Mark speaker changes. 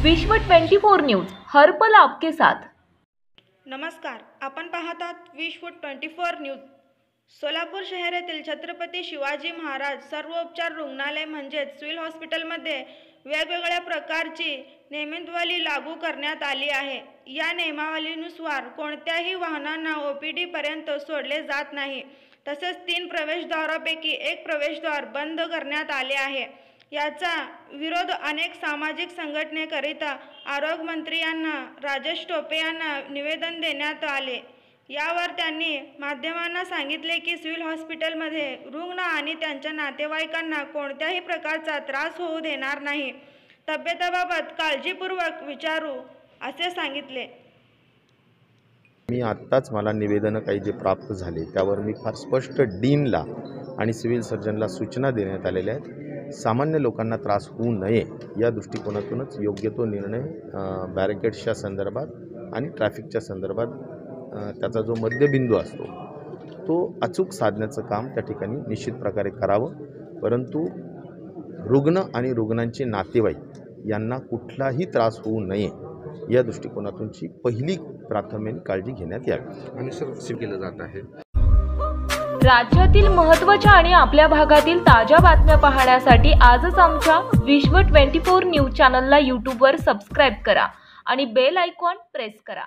Speaker 1: विश्व 24 न्यूज हर पल आपके साथ।
Speaker 2: नमस्कार, आपण पाहत आहात विश्व 24 न्यूज। सोलापूर शहर येथील छत्रपती शिवाजी महाराज सर्वोपचार रुग्णालय म्हणजेच सिव्हिल हॉस्पिटलमध्ये वेगवेगळ्या प्रकारची नियमावली लागू करण्यात आली आहे। या नियमावलीनुसार कोणत्याही वाहनांना ओपीडी पर्यंत सोडले जात नाही। तसेच 3 प्रवेशद्वारापैकी एक प्रवेशद्वार बंद करण्यात आले आहे। याचा विरोध अनेक सामाजिक संघटनेकरिता आरोग्यमंत्री यांना राजेश टोपे यांना निवेदन देण्यात आले। यावर त्यांनी माध्यमांना सांगितले की सिव्हिल हॉस्पिटलमध्ये रुग्ण आणि त्यांच्या नातेवाईकांना कोणत्याही प्रकारचा त्रास होऊ देणार नाही। तब्येतीबाबत काळजीपूर्वक विचारू असे सांगितले।
Speaker 3: मी आत्ताच मला निवेदन काही जे प्राप्त झाले त्यावर मी फार स्पष्ट डीनला आणि सिव्हिल सर्जनला सूचना देण्यात आलेल्या आहेत। सामान्य लोकांना त्रास होऊ नये या दृष्टिकोनातूनच योग्य तो निर्णय बॅरिकेड्सच्या संदर्भात आणि ट्रॅफिकच्या संदर्भात त्याचा जो मध्यबिंदू असतो तो अचूक साधण्याचं काम त्या ठिकाणी निश्चित प्रकारे करावं। परंतु रुग्ण आणि रुग्णांचे नातेवाईक यांना कुठलाही त्रास होऊ नये या दृष्टिकोनातूनची पहिली प्राथमिक काळजी घेण्यात यावी आणि सर्व केलं जात आहे।
Speaker 1: राज्यातील महत्त्वाच्या आणि आपल्या भागातील ताज्या बातम्या पाहण्यासाठी आजच आमच्या विश्व 24 न्यूज चॅनलला YouTube वर सबस्क्राइब करा आणि बेल आयकॉन प्रेस करा।